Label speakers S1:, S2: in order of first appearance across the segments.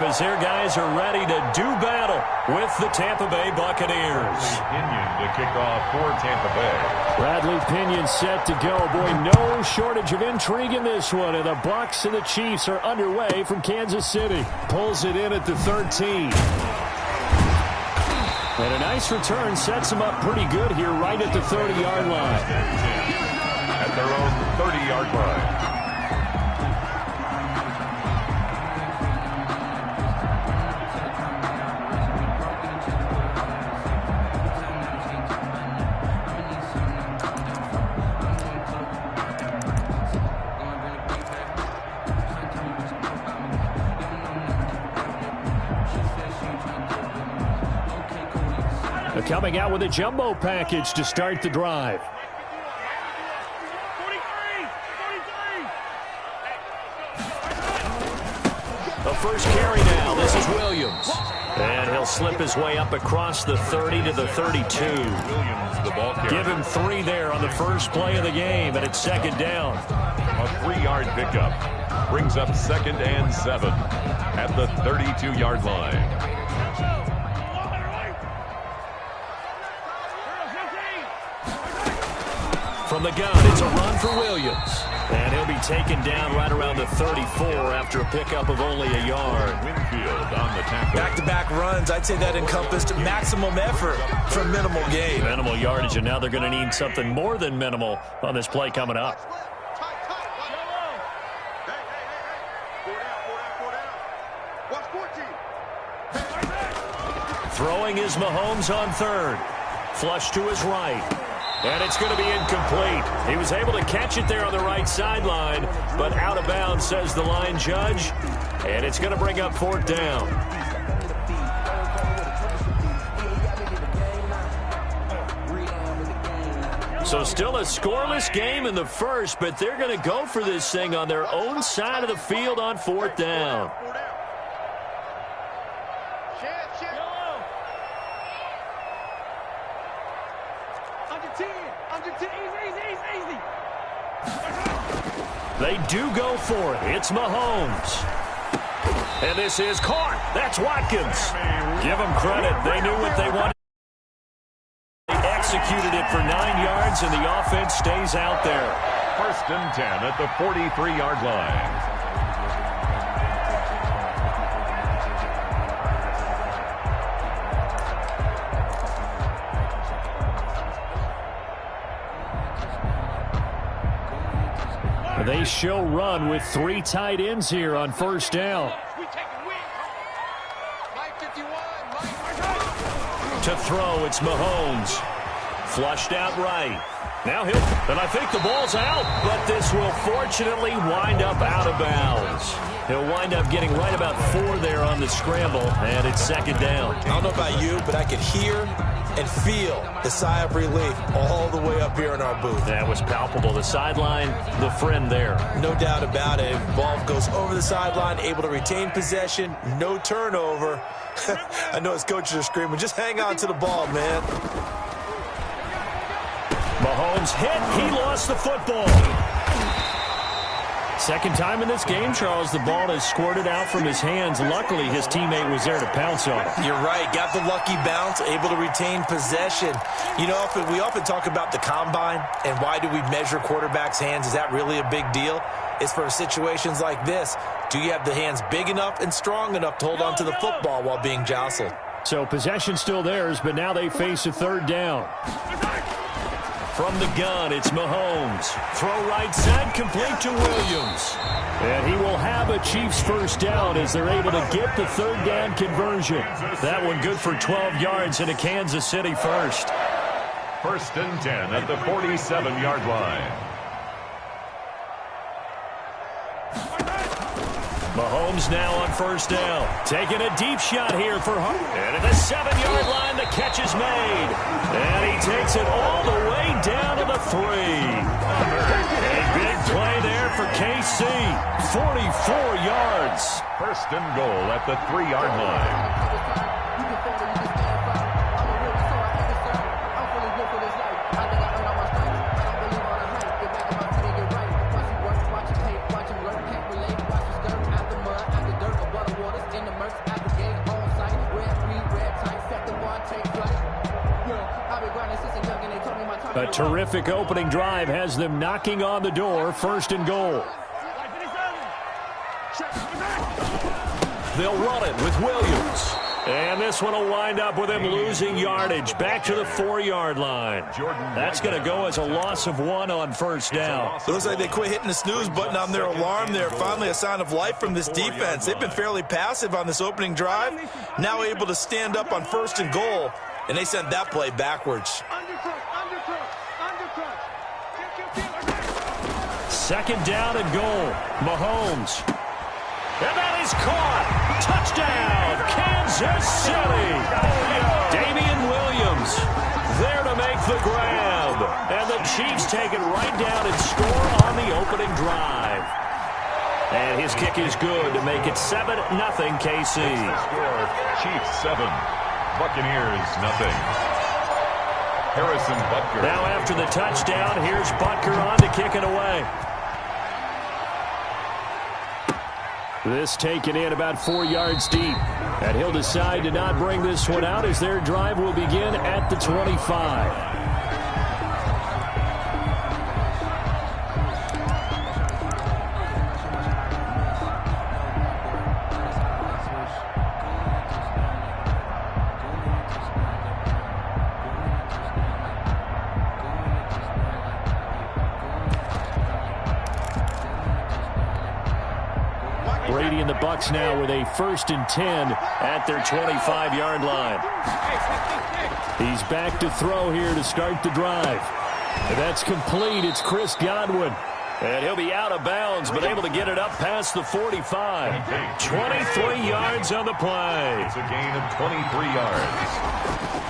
S1: as their guys are ready to do battle with the Tampa Bay Buccaneers.
S2: Pinion to kick off for Tampa Bay.
S1: Bradley Pinion set to go. Boy, no shortage of intrigue in this one. And the Bucs and the Chiefs are underway from Kansas City. Pulls it in at the 13. And a nice return sets them up pretty good here right at the 30-yard line.
S2: At their own 30-yard line.
S1: Coming out with a jumbo package to start the drive. The first carry now. This is Williams. And he'll slip his way up across the 30 to the 32.
S2: Williams, the ball carrier.
S1: Give him 3 there on the first play of the game, and it's second down.
S2: A 3-yard pickup brings up 2nd and 7 at the 32-yard line.
S1: From the gun, it's a run for Williams. And he'll be taken down right around the 34 after a pickup of only a yard.
S2: Winfield on the tackle.
S3: Back-to-back runs, I'd say that encompassed maximum effort for minimal gain.
S1: Minimal yardage, and now they're going to need something more than minimal on this play coming up. Throwing is Mahomes on 3rd. Flush to his right. And it's going to be incomplete. He was able to catch it there on the right sideline, but out of bounds, says the line judge. And it's going to bring up 4th down. So still a scoreless game in the first, but they're going to go for this thing on their own side of the field on 4th down. They do go for it. It's Mahomes. And this is caught. That's Watkins. Give them credit. They knew what they wanted. They executed it for 9 yards, and the offense stays out there.
S2: 1st and 10 at the 43-yard line.
S1: They show run with 3 tight ends here on 1st down. To throw, it's Mahomes. Flushed out right. Now and I think the ball's out, but this will fortunately wind up out of bounds. He'll wind up getting right about 4 there on the scramble, and it's 2nd down.
S3: I don't know about you, but I could hear and feel the sigh of relief all the way up here in our booth.
S1: That was palpable. The sideline, the friend there.
S3: No doubt about it. Ball goes over the sideline, able to retain possession, no turnover. I know his coaches are screaming, just hang on to the ball, man.
S1: Mahomes hit. He lost the football. Second time in this game, Charles, the ball has squirted out from his hands. Luckily, his teammate was there to pounce on it.
S3: You're right. Got the lucky bounce, able to retain possession. You know, we often talk about the combine and why do we measure quarterbacks' hands. Is that really a big deal? It's for situations like this. Do you have the hands big enough and strong enough to hold on to the football while being jostled?
S1: So possession still theirs, but now they face a 3rd down. From the gun, it's Mahomes. Throw right side, complete to Williams. And he will have a Chiefs 1st down as they're able to get the 3rd down conversion. That one good for 12 yards and a Kansas City 1st.
S2: 1st and 10 at the 47-yard line.
S1: Mahomes now on 1st down. Taking a deep shot here for Hart. And at the 7-yard line, the catch is made. And he takes it all the way down to the 3. A big play there for KC. 44 yards.
S2: 1st and goal at the 3-yard line.
S1: A terrific opening drive has them knocking on the door, 1st and goal. They'll run it with Williams. And this one will wind up with him losing yardage back to the 4-yard line. That's going to go as a loss of 1 on 1st down.
S3: It looks like they quit hitting the snooze button on their alarm there. Finally a sign of life from this defense. They've been fairly passive on this opening drive. Now able to stand up on 1st and goal. And they sent that play backwards.
S1: 2nd down and goal. Mahomes. And that is caught. Touchdown, Kansas City. Damian Williams there to make the grab. And the Chiefs take it right down and score on the opening drive. And his kick is good to make it 7-0 KC.
S2: Score, Chiefs 7, Buccaneers 0. Harrison Butker.
S1: Now after the touchdown, here's Butker on to kick it away. This taken in about 4 yards deep. And he'll decide to not bring this one out as their drive will begin at the 25. Brady and the Bucs now with a 1st and 10 at their 25-yard line. He's back to throw here to start the drive. And that's complete. It's Chris Godwin. And he'll be out of bounds, but able to get it up past the 45. 23 yards on the play.
S2: It's a gain of 23 yards.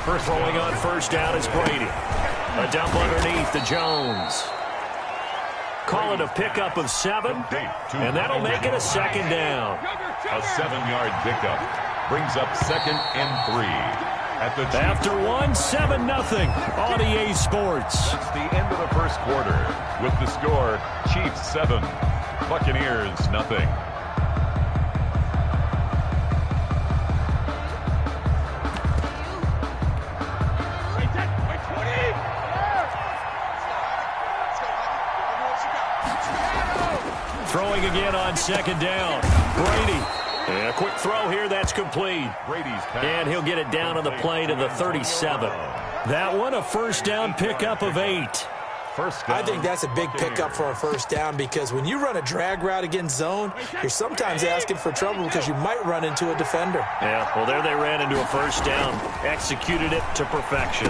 S1: First throwing on 1st down is Brady. A dump underneath to Jones. Call it a pickup of 7, and that'll make it a 2nd down.
S2: A 7-yard pickup brings up 2nd and 3. At the
S1: After 1, 7-0 on EA Sports.
S2: That's the end of the 1st quarter with the score Chiefs 7, Buccaneers 0.
S1: Throwing again on 2nd down. Brady. And a quick throw here. That's complete. And he'll get it down on the play to the 37. That one a 1st down pickup of 8.
S3: I think that's a big pickup for a 1st down because when you run a drag route against zone, you're sometimes asking for trouble because you might run into a defender.
S1: Yeah, well, there they ran into a 1st down. Executed it to perfection.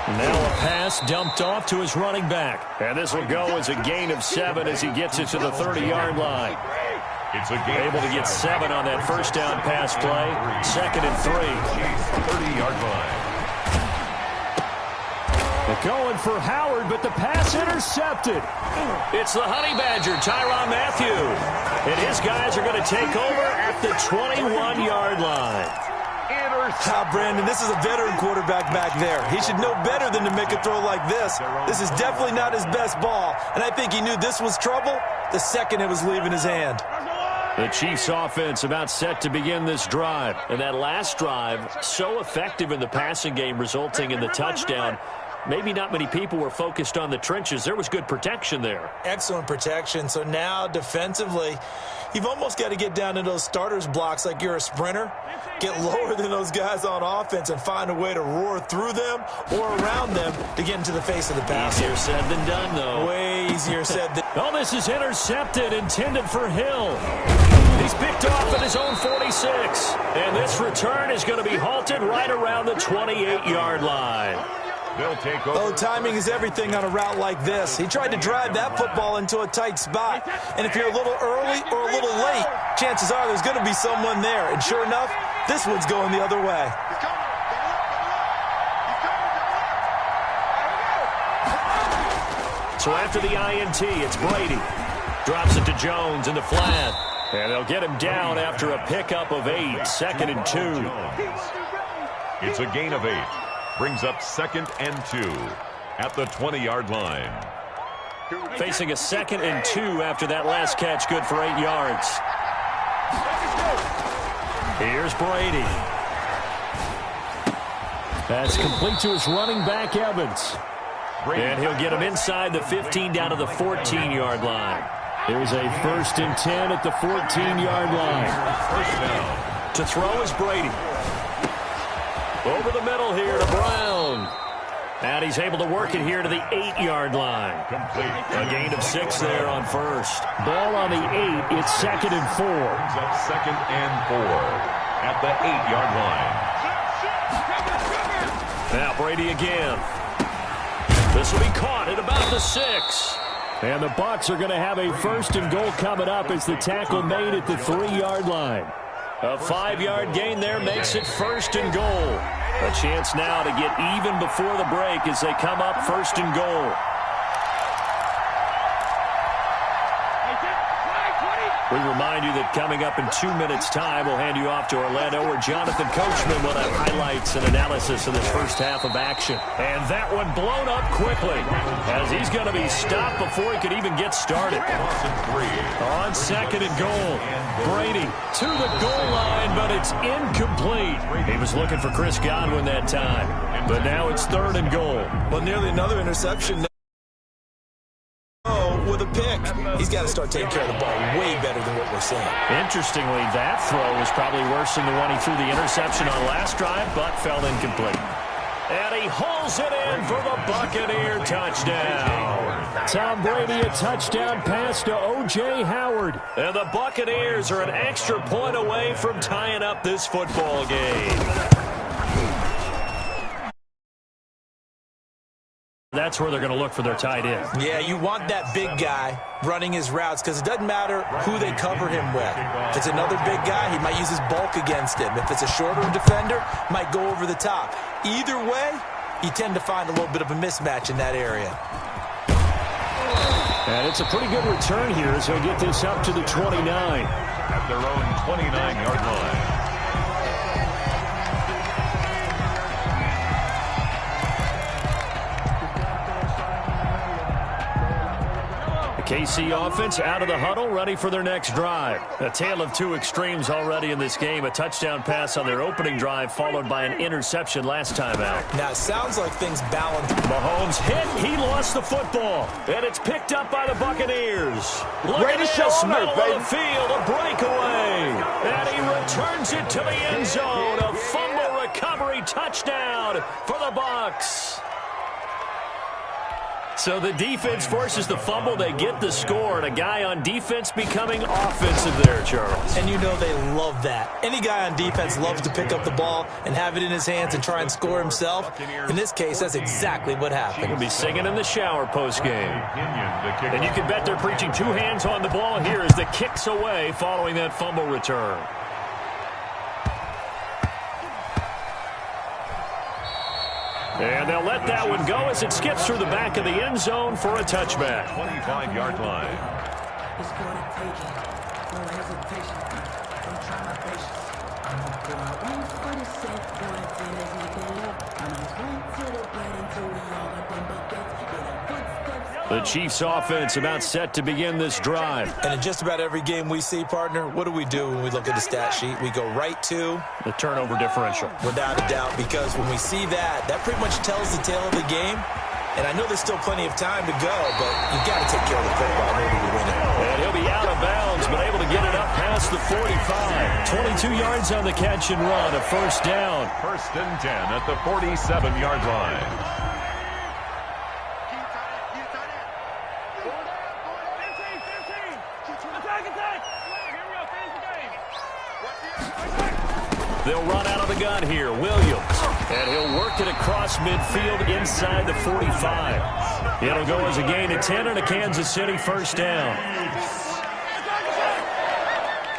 S1: Now a pass dumped off to his running back. And this will go as a gain of 7 as he gets it to the 30-yard line.
S2: It's a gain.
S1: Able to get 7 on that 1st down pass play. 2nd and 3.
S2: 30-yard line.
S1: They're going for Howard, but the pass intercepted. It's the Honey Badger, Tyrann Mathieu. And his guys are going to take over at the 21-yard line.
S3: Brandon, this is a veteran quarterback back there. He should know better than to make a throw like this. This is definitely not his best ball, and I think he knew this was trouble the second it was leaving his hand.
S1: The Chiefs offense about set to begin this drive. And that last drive, so effective in the passing game, resulting in the touchdown. Maybe not many people were focused on the trenches. There was good protection there.
S3: Excellent protection. So now defensively, you've almost got to get down to those starters blocks like you're a sprinter. Get lower than those guys on offense and find a way to roar through them or around them to get into the face of the passer.
S1: Easier said than done, though.
S3: Way easier said than
S1: Oh, this is intercepted, intended for Hill. He's picked off at his own 46. And this return is going to be halted right around the 28-yard line.
S2: They'll take over.
S3: Oh, timing is everything on a route like this. He tried to drive that football into a tight spot. And if you're a little early or a little late, chances are there's going to be someone there. And sure enough, this one's going the other way.
S1: So after the INT, it's Brady. Drops it to Jones in the flat. And they'll get him down after a pickup of 8. 2nd and 2.
S2: It's a gain of 8. Brings up 2nd and 2 at the 20-yard line.
S1: Facing a 2nd and 2 after that last catch, good for 8 yards. Here's Brady. That's complete to his running back, Evans. And he'll get him inside the 15 down to the 14-yard line. Here's a 1st and 10 at the 14-yard line.
S2: First down.
S1: To throw is Brady. Over the middle here to Brown. And he's able to work it here to the 8-yard line.
S2: Complete.
S1: A gain of 6 there on first. Ball on the 8. It's 2nd and 4.
S2: Brings up 2nd and 4 at the 8-yard line.
S1: Now Brady again. This will be caught at about the 6. And the Bucs are going to have a 1st and goal coming up as the tackle made at the 3-yard line. A 5-yard gain there makes it 1st and goal. A chance now to get even before the break as they come up 1st and goal. We remind you that coming up in 2 minutes' time, we'll hand you off to Orlando, where Jonathan Coachman will have highlights and analysis of this first half of action. And that one blown up quickly as he's going to be stopped before he could even get started. On 2nd and goal, Brady to the goal line, but it's incomplete. He was looking for Chris Godwin that time, but now it's 3rd and goal.
S3: Well, nearly another interception. With a pick. He's got to start taking care of the ball way better than what we're seeing.
S1: Interestingly, that throw was probably worse than the one he threw the interception on last drive, but fell incomplete. And he hauls it in for the Buccaneer touchdown. Tom Brady, a touchdown pass to O.J. Howard. And the Buccaneers are an extra point away from tying up this football game. That's where they're going to look for their tight end.
S3: Yeah, you want that big guy running his routes because it doesn't matter who they cover him with. If it's another big guy, he might use his bulk against him. If it's a shorter defender, might go over the top. Either way, you tend to find a little bit of a mismatch in that area.
S1: And it's a pretty good return here as they'll get this up to the 29.
S2: At their own 29-yard line.
S1: KC offense out of the huddle, ready for their next drive. A tale of two extremes already in this game. A touchdown pass on their opening drive, followed by an interception last time out.
S3: Now, it sounds like things balance.
S1: Mahomes hit. He lost the football. And it's picked up by the Buccaneers. Look at this, middle of the field, a breakaway. And he returns it to the end zone. A fumble recovery touchdown for the Bucs. So the defense forces the fumble. They get the score, and a guy on defense becoming offensive there, Charles.
S3: And you know they love that. Any guy on defense loves to pick up the ball and have it in his hands and try and score himself. In this case, that's exactly what happened.
S1: He'll be singing in the shower post-game. And you can bet they're preaching two hands on the ball here as the kick's away following that fumble return. And they'll let that one go as it skips through the back of the end zone for a touchback.
S2: 25-yard line.
S1: The Chiefs offense about set to begin this drive.
S3: And in just about every game we see, partner, what do we do when we look at the stat sheet? We go right to
S1: the turnover differential.
S3: Without a doubt, because when we see that, that pretty much tells the tale of the game. And I know there's still plenty of time to go, but you've got to take care of the football in order to win it.
S1: And he'll be out of bounds, but able to get it up past the 45. 22 yards on the catch and run, a first down.
S2: 1st and 10 at the 47-yard line.
S1: They'll run out of the gun here. Williams. And he'll work it across midfield inside the 45. It'll go as a gain of 10 and a Kansas City first down.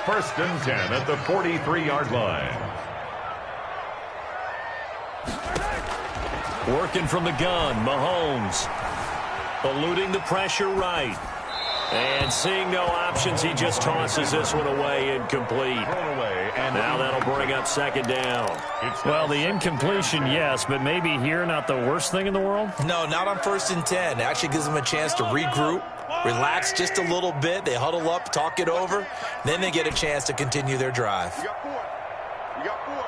S2: 1st and 10 at the 43-yard line.
S1: Working from the gun, Mahomes. Eluding the pressure right. And seeing no options, he just tosses this one away, incomplete. And now that'll bring up second down. Well, the incompletion, yes, but maybe here not the worst thing in the world?
S3: No, not on 1st and 10. It actually gives them a chance to regroup, relax just a little bit. They huddle up, talk it over. Then they get a chance to continue their drive.
S4: You got 4. You got 4.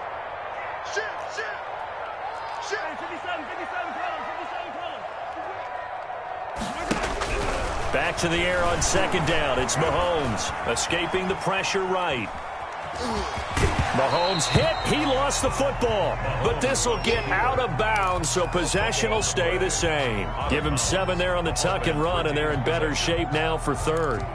S4: Shit. 57, 57, 57,
S1: Back to the air on second down. It's Mahomes escaping the pressure right. Mahomes hit. He lost the football. But this will get out of bounds, so possession will stay the same. Give him 7 there on the tuck and run, and they're in better shape now for third.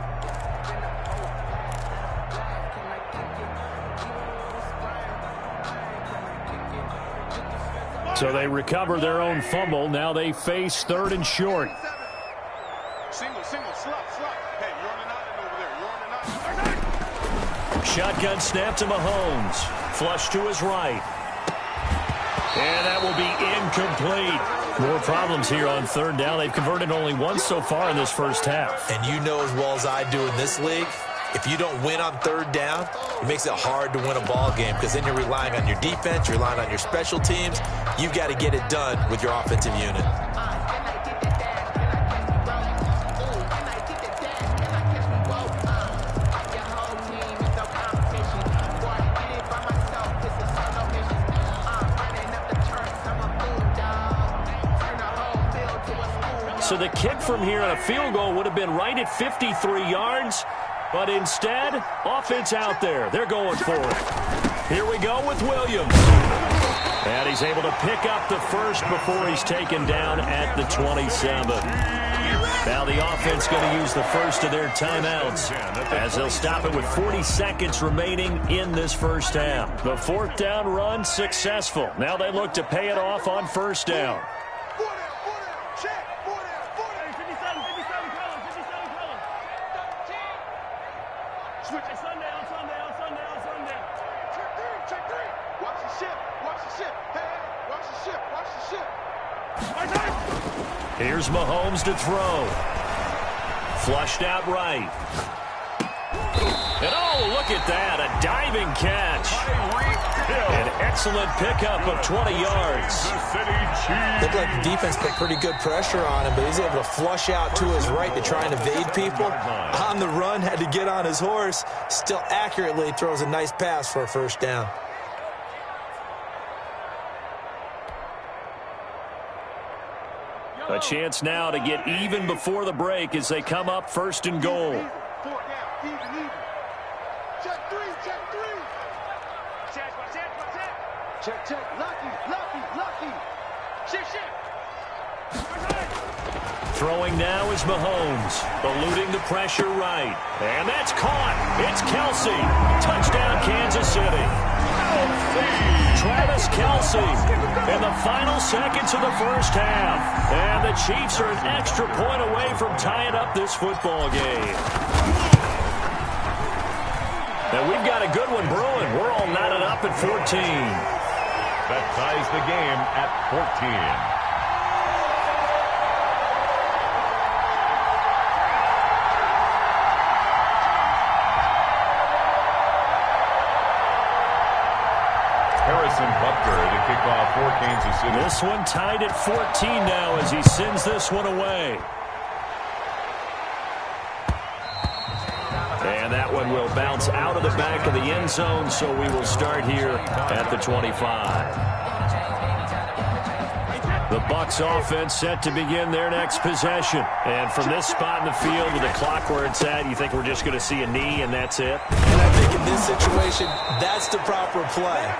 S1: So they recover their own fumble. Now they face third and short.
S4: Single, slot. Hey, you're on an island over there. You're on an island.
S1: Shotgun snap to Mahomes. Flush to his right. And that will be incomplete. More problems here on third down. They've converted only once so far in this first half.
S3: And you know as well as I do in this league, if you don't win on third down, it makes it hard to win a ball game because then you're relying on your defense, you're relying on your special teams. You've got to get it done with your offensive unit.
S1: So the kick from here on a field goal would have been right at 53 yards. But instead, offense out there. They're going for it. Here we go with Williams. And he's able to pick up the first before he's taken down at the 27. Now the offense going to use the first of their timeouts as they'll stop it with 40 seconds remaining in this first half. The fourth down run successful. Now they look to pay it off on first down. Here's Mahomes to throw. Flushed out right. And oh, look at that, a diving catch. An excellent pickup of 20 yards.
S3: Looked like the defense put pretty good pressure on him, but he's able to flush out to his right to try and evade people. On the run, had to get on his horse. Still accurately throws a nice pass for a first down.
S1: A chance now to get even before the break as they come up first and goal.
S4: Even. Check three. Check. Lucky. Shit.
S1: Throwing now is Mahomes, eluding the pressure right. And that's caught. It's Kelsey. Touchdown, Kansas City. Travis Kelsey in the final seconds of the first half. And the Chiefs are an extra point away from tying up this football game. And we've got a good one brewing. We're all knotted up at 14.
S2: That ties the game at 14. Butker to kick off for Kansas City.
S1: This one tied at 14 now as he sends this one away. And that one will bounce out of the back of the end zone, so we will start here at the 25. The Bucs offense set to begin their next possession. And from this spot in the field with the clock where it's at, you think we're just going to see a knee and that's it?
S3: And I think in this situation, that's the proper play.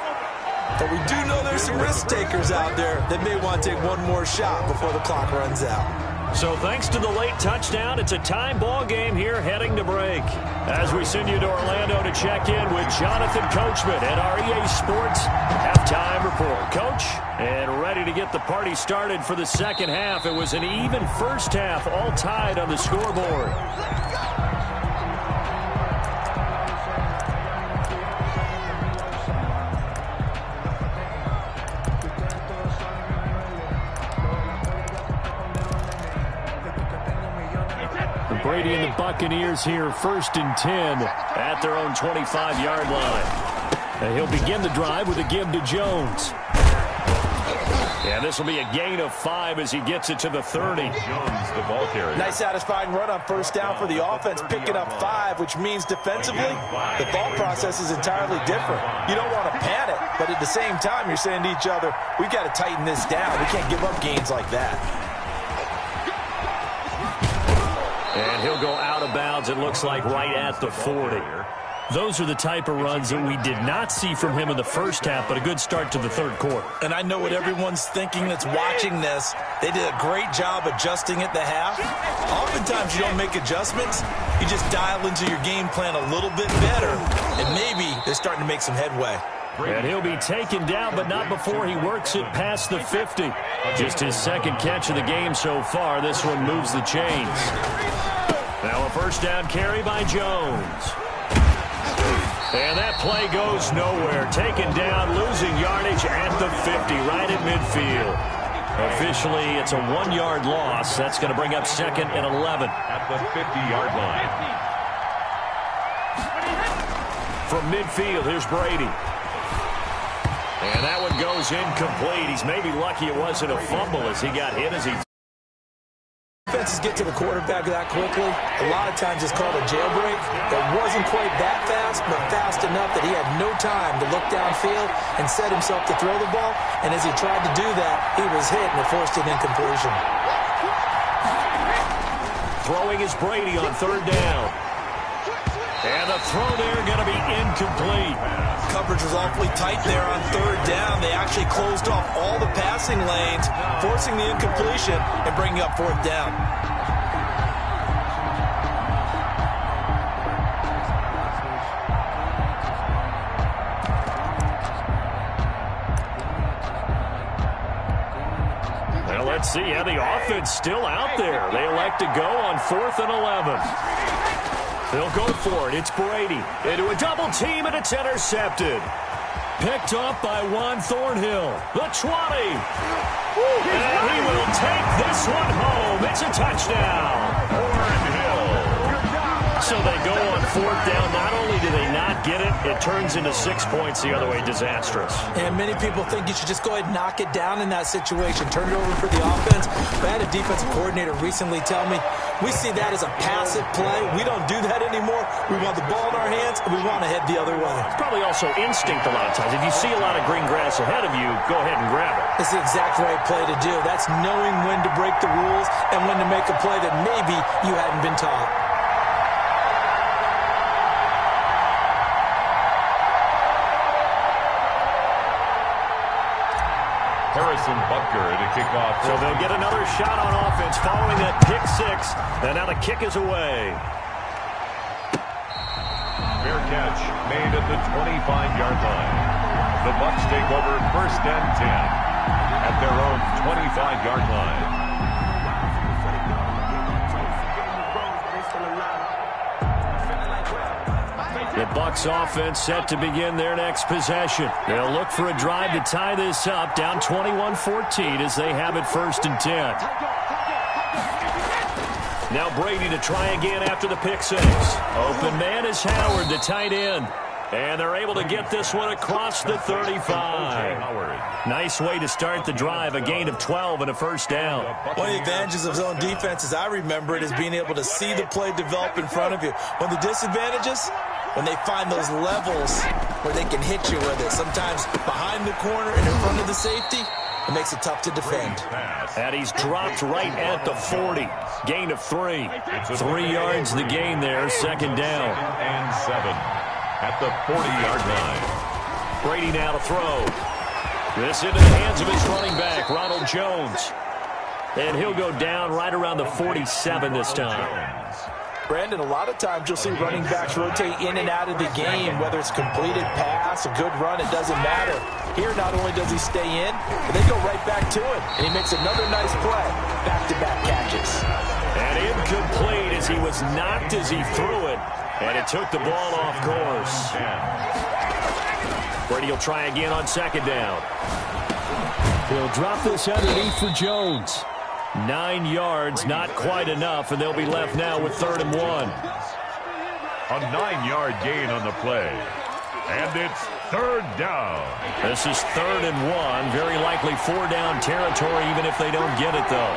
S3: But we do know there's some risk takers out there that may want to take one more shot before the clock runs out.
S1: So thanks to the late touchdown, it's a tie ball game here heading to break. As we send you to Orlando to check in with Jonathan Coachman at our EA Sports Halftime Report. Coach, and ready to get the party started for the second half. It was an even first half, all tied on the scoreboard. Brady and the Buccaneers here first and 10 at their own 25-yard line. And he'll begin the drive with a give to Jones. And this will be a gain of 5 as he gets it to the 30.
S2: Jones, the ball carrier.
S3: Nice satisfying run on first down for the offense, picking up 5, which means defensively, the thought process is entirely different. You don't want to panic, but at the same time, you're saying to each other, we've got to tighten this down. We can't give up gains like that.
S1: And he'll go out of bounds, it looks like, right at the 40. Those are the type of runs that we did not see from him in the first half, but a good start to the third quarter.
S3: And I know what everyone's thinking that's watching this. They did a great job adjusting at the half. Oftentimes you don't make adjustments. You just dial into your game plan a little bit better, and maybe they're starting to make some headway.
S1: And he'll be taken down, but not before he works it past the 50. Just his second catch of the game so far. This one moves the chains. Now a first down carry by Jones. And that play goes nowhere. Taken down, losing yardage at the 50, right at midfield. Officially, it's a 1-yard loss. That's going to bring up 2nd and 11.
S2: At the 50-yard line.
S1: From midfield, here's Brady. And that one goes incomplete. He's maybe lucky it wasn't a fumble as he got hit as he...
S3: Defenses get to the quarterback that quickly. A lot of times it's called a jailbreak. It wasn't quite that fast, but fast enough that he had no time to look downfield and set himself to throw the ball. And as he tried to do that, he was hit and it forced an incompletion.
S1: Throwing is Brady on 3rd down. And the throw there going to be incomplete.
S3: Coverage was awfully tight there on 3rd down. They actually closed off all the passing lanes, forcing the incompletion and bringing up 4th down.
S1: Well, let's see how the offense still out there. They elect to go on 4th and 11. They'll go for it. It's Brady into a double team, and it's intercepted. Picked off by Juan Thornhill. The 20. And he will take this one home. It's a touchdown.
S2: Thornhill.
S1: So they go on 4th down. Not only do they not get it, it turns into 6 points the other way. Disastrous.
S3: And many people think you should just go ahead and knock it down in that situation. Turn it over for the offense. But I had a defensive coordinator recently tell me, we see that as a passive play. We don't do that anymore. We want the ball in our hands, and we want to head the other way.
S1: It's probably also instinct a lot of times. If you see a lot of green grass ahead of you, go ahead and grab it.
S3: It's the exact right play to do. That's knowing when to break the rules and when to make a play that maybe you hadn't been taught.
S2: Harrison Butker to kick off.
S1: So they'll get another shot on offense following that pick 6. And now the kick is away.
S2: Fair catch made at the 25-yard line. The Bucs take over 1st and 10 at their own 25-yard line.
S1: The Bucs offense set to begin their next possession. They'll look for a drive to tie this up, down 21-14 as they have it 1st and 10. Now Brady to try again after the pick 6. Open man is Howard, the tight end. And they're able to get this one across the 35. Nice way to start the drive, a gain of 12 and a 1st down.
S3: One of the advantages of zone defense, as I remember it, is being able to see the play develop in front of you. One of the disadvantages, when they find those levels where they can hit you with it, sometimes behind the corner and in front of the safety, it makes it tough to defend.
S1: And he's dropped right at the 40. Gain of 3. 3 yards the gain there, 2nd down.
S2: And 7 at the 40-yard line.
S1: Brady now to throw. This into the hands of his running back, Ronald Jones. And he'll go down right around the 47 this time.
S3: Brandon, a lot of times you'll see running backs rotate in and out of the game, whether it's completed pass, a good run, it doesn't matter. Here, not only does he stay in, but they go right back to it, and he makes another nice play. Back-to-back catches.
S1: And incomplete as he was knocked as he threw it, and it took the ball off course. Brady will try again on 2nd down. He'll drop this underneath for Jones. 9 yards, not quite enough, and they'll be left now with 3rd and 1.
S2: A 9-yard gain on the play. And it's 3rd down.
S1: This is 3rd and 1. Very likely 4-down territory, even if they don't get it, though.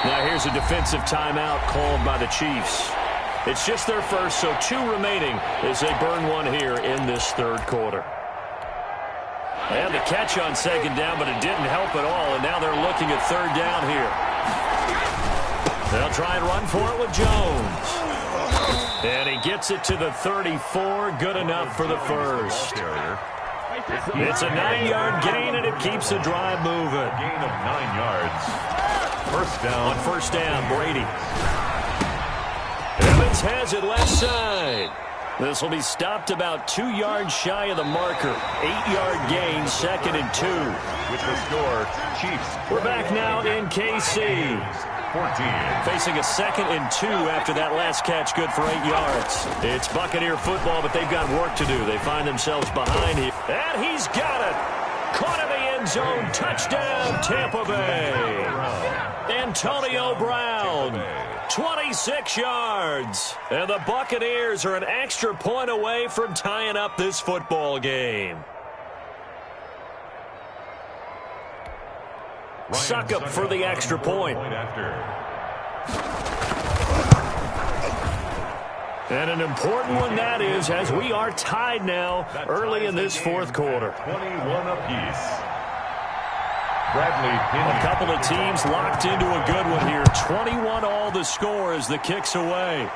S1: Now here's a defensive timeout called by the Chiefs. It's just their first, so 2 remaining as they burn one here in this 3rd quarter. And the catch on 2nd down, but it didn't help at all, and now they're looking at 3rd down here. They'll try and run for it with Jones. And he gets it to the 34. Good enough for the first. It's a 9-yard gain, and it keeps the drive moving.
S2: Gain of 9 yards. First down.
S1: On first down, Brady. Evans has it left side. This will be stopped about 2 yards shy of the marker. 8-yard gain, 2nd and 2.
S2: With the score, Chiefs.
S1: We're back now in KC.
S2: 14.
S1: Facing a 2nd and 2 after that last catch, good for 8 yards. It's Buccaneer football, but they've got work to do. They find themselves behind here. And he's got it. Caught in the end zone. Touchdown, Tampa Bay. Antonio Brown. 26 yards. And the Buccaneers are an extra point away from tying up this football game. Suck up for the extra point. And an important one that is, as we are tied now early in this fourth quarter.
S2: 21 apiece. Bradley
S1: A couple of teams locked into a good one here. 21 all the score as the kick's away.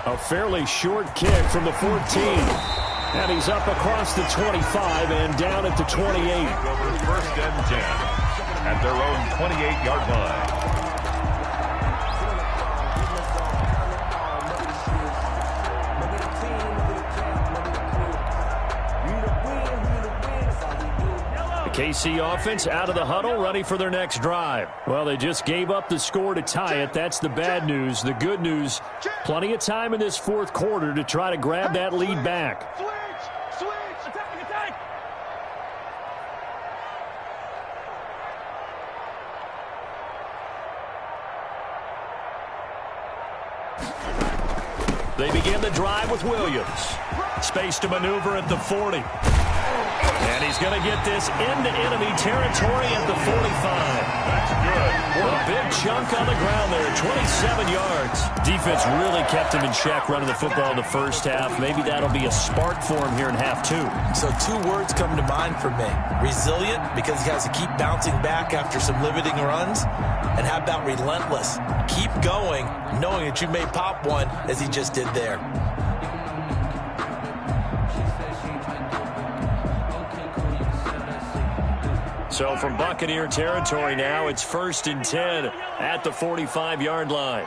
S1: A fairly short kick from the 14. And he's up across the 25 and down at the 28.
S2: Over first and 10 at their own 28-yard line.
S1: KC offense out of the huddle, ready for their next drive. Well, they just gave up the score to tie it. That's the bad news. The good news, plenty of time in this fourth quarter to try to grab that lead back. They begin the drive with Williams. Space to maneuver at the 40. And he's going to get this into enemy territory at the 45.
S2: That's good.
S1: A big chunk on the ground there, 27 yards. Defense really kept him in check running the football in the first half. Maybe that'll be a spark for him here in half 2.
S3: So 2 words come to mind for me. Resilient, because he has to keep bouncing back after some limiting runs. And how about relentless? Keep going, knowing that you may pop one, as he just did there.
S1: So from Buccaneer territory now, it's 1st and 10 at the 45-yard line.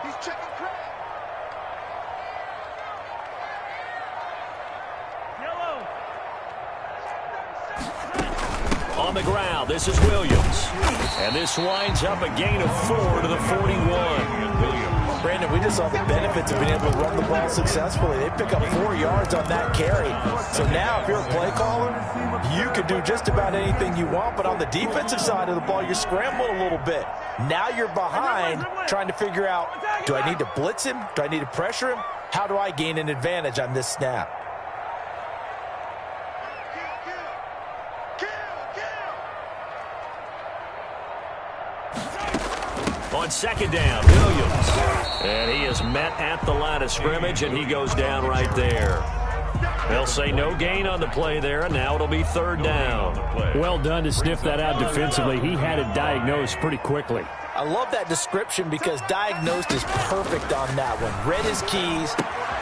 S4: He's checking crack.
S1: On the ground, this is Williams. And this winds up a gain of 4 to the 41.
S3: Brandon, we just saw the benefits of being able to run the ball successfully. They pick up 4 yards on that carry. So now if you're a play caller, you can do just about anything you want. But on the defensive side of the ball, you're scrambling a little bit. Now you're behind trying to figure out, do I need to blitz him? Do I need to pressure him? How do I gain an advantage on this snap?
S1: On 2nd down, Williams. And he is met at the line of scrimmage, and he goes down right there. They'll say no gain on the play there, and now it'll be 3rd down. Well done to sniff that out defensively. He had it diagnosed pretty quickly.
S3: I love that description because diagnosed is perfect on that one. Read his keys,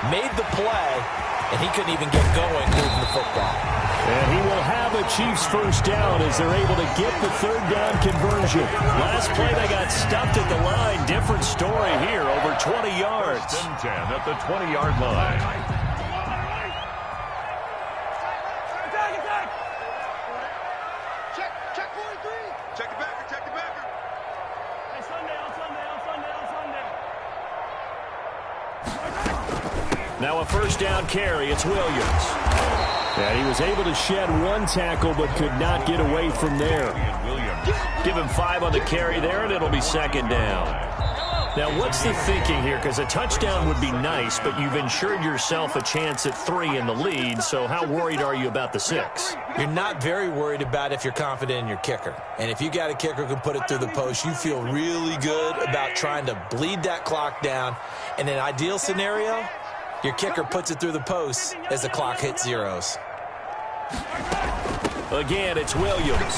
S3: made the play, and he couldn't even get going moving the football.
S1: And he will have a Chiefs first down as they're able to get the 3rd down conversion. Last play they got stuffed at the line. Different story here, over 20 yards.
S2: 1st and 10 at the 20-yard line.
S4: Check 43. Check it backer, check it backer.
S5: Hey, Sunday.
S1: Now a first down carry. It's Williams. And he was able to shed 1 tackle but could not get away from there. Give him 5 on the carry there, and it'll be 2nd down. Now, what's the thinking here? Because a touchdown would be nice, but you've ensured yourself a chance at 3 in the lead, so how worried are you about the 6?
S3: You're not very worried about if you're confident in your kicker. And if you got a kicker who can put it through the post, you feel really good about trying to bleed that clock down. In an ideal scenario, your kicker puts it through the post as the clock hits zeros.
S1: Again, it's Williams.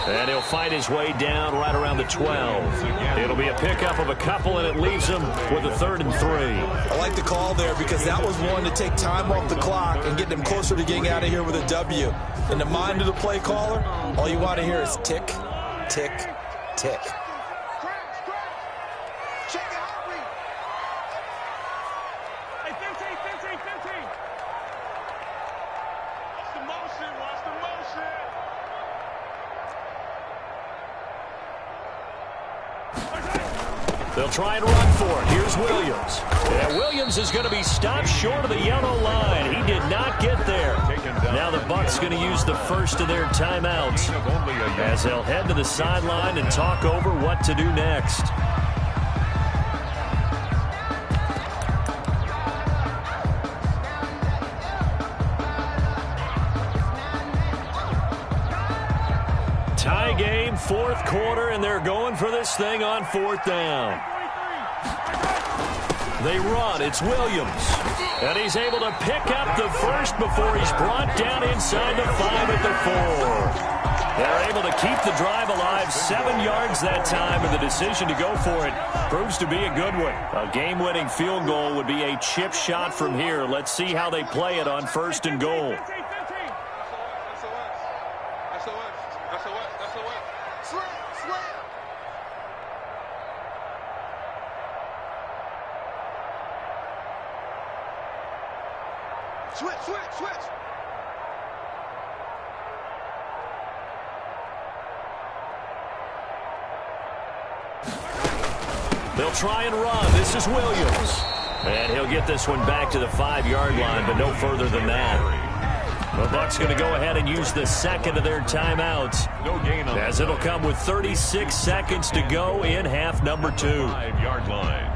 S1: And he'll fight his way down right around the 12. It'll be a pickup of a couple, and it leaves him with a 3rd and 3.
S3: I like the call there because that was one to take time off the clock and get them closer to getting out of here with a W. In the mind of the play caller, all you want to hear is tick, tick, tick.
S5: Hey, 15. Watch the motion.
S1: They'll try and run for it. Here's Williams. And Williams is going to be stopped short of the yellow line. He did not get there. Now the Bucs going to use the first of their timeouts as they'll head to the sideline and talk over what to do next. Tie game, 4th quarter, and they're going for this thing on 4th down. They run. It's Williams. And he's able to pick up the first before he's brought down inside the 5 at the 4. They're able to keep the drive alive, 7 yards that time, and the decision to go for it proves to be a good one. A game-winning field goal would be a chip shot from here. Let's see how they play it on 1st and goal.
S4: Switch.
S1: They'll try and run. This is Williams. And he'll get this one back to the 5-yard line, but no further than that. The Bucs going to go ahead and use the second of their timeouts,
S2: No gain on
S1: as it'll come with 36 seconds to go in half number 2.
S2: 5-yard line.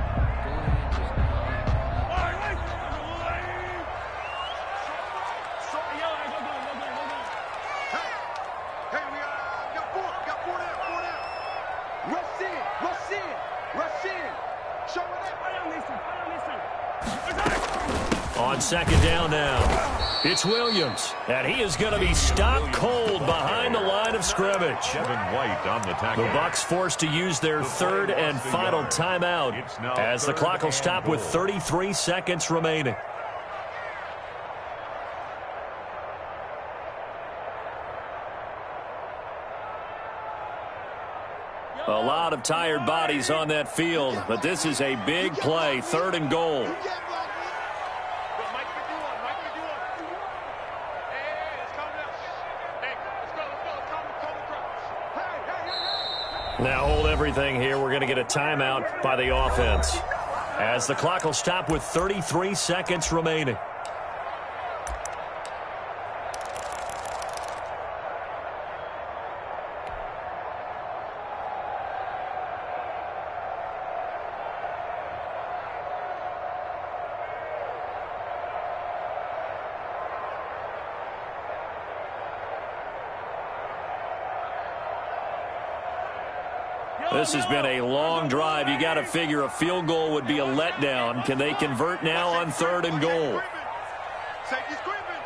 S1: On 2nd down now, it's Williams, and he is going to be stopped cold behind the line of scrimmage.
S2: Kevin White on the tackle.
S1: The Bucs forced to use their 3rd and final timeout as the clock will stop with 33 seconds remaining. A lot of tired bodies on that field, but this is a big play, 3rd and goal. Now hold everything here. We're going to get a timeout by the offense as the clock will stop with 33 seconds remaining. This has been a long drive. You got to figure a field goal would be a letdown. Can they convert now on 3rd and goal?
S4: Safety's creeping.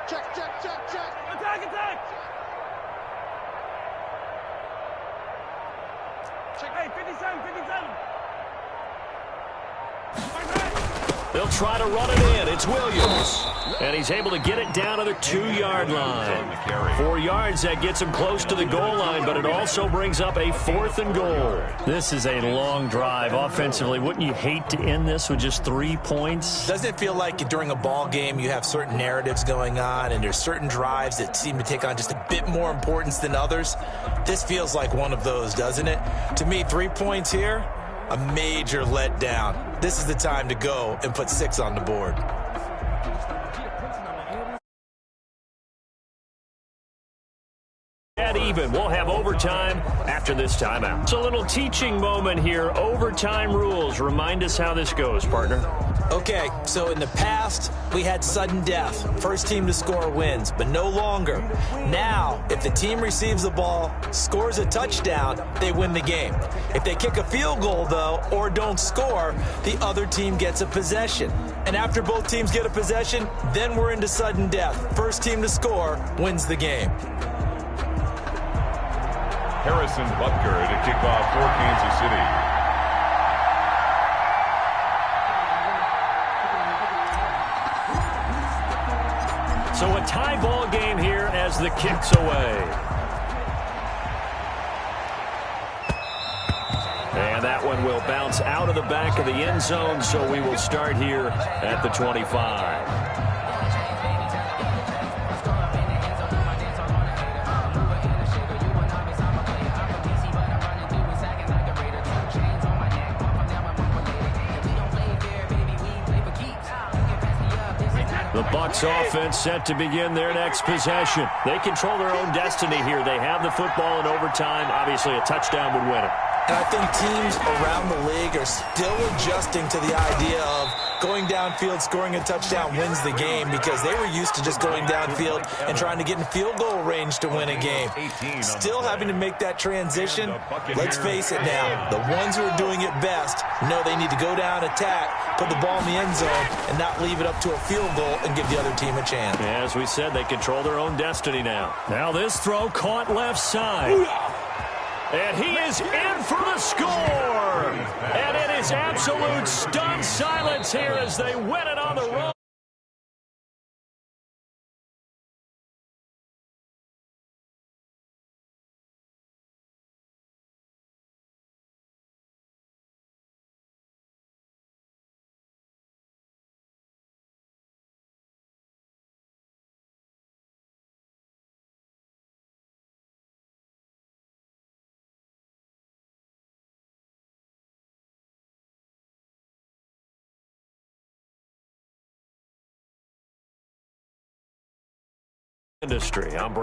S4: Check.
S5: Attack! Hey, 57.
S1: They'll try to run it in. It's Williams. And he's able to get it down to the 2-yard line. 4 yards, that gets him close to the goal line, but it also brings up a 4th and goal. This is a long drive offensively. Wouldn't you hate to end this with just 3 points?
S3: Doesn't it feel like during a ball game you have certain narratives going on and there's certain drives that seem to take on just a bit more importance than others? This feels like one of those, doesn't it? To me, 3 points here, a major letdown. This is the time to go and put 6 on the board.
S1: At even. We'll have overtime after this timeout. It's a little teaching moment here. Overtime rules. Remind us how this goes, partner.
S3: Okay, so in the past, we had sudden death. First team to score wins, but no longer. Now, if the team receives the ball, scores a touchdown, they win the game. If they kick a field goal, though, or don't score, the other team gets a possession. And after both teams get a possession, then we're into sudden death. First team to score wins the game.
S2: Harrison Butker to kick off for Kansas City.
S1: So a tie ball game here as the kick's away. And that one will bounce out of the back of the end zone, so we will start here at the 25. The Bucs offense set to begin their next possession. They control their own destiny here. They have the football in overtime. Obviously, a touchdown would win it.
S3: And I think teams around the league are still adjusting to the idea of going downfield, scoring a touchdown wins the game, because they were used to just going downfield and trying to get in field goal range to win a game. Still having to make that transition. Let's face it now, the ones who are doing it best know they need to go down, attack, put the ball in the end zone, and not leave it up to a field goal and give the other team a chance.
S1: As we said, they control their own destiny now. Now this throw caught left side. And he is in for the score. And it is absolute stunned silence here as they win it on the road. Industry. I'm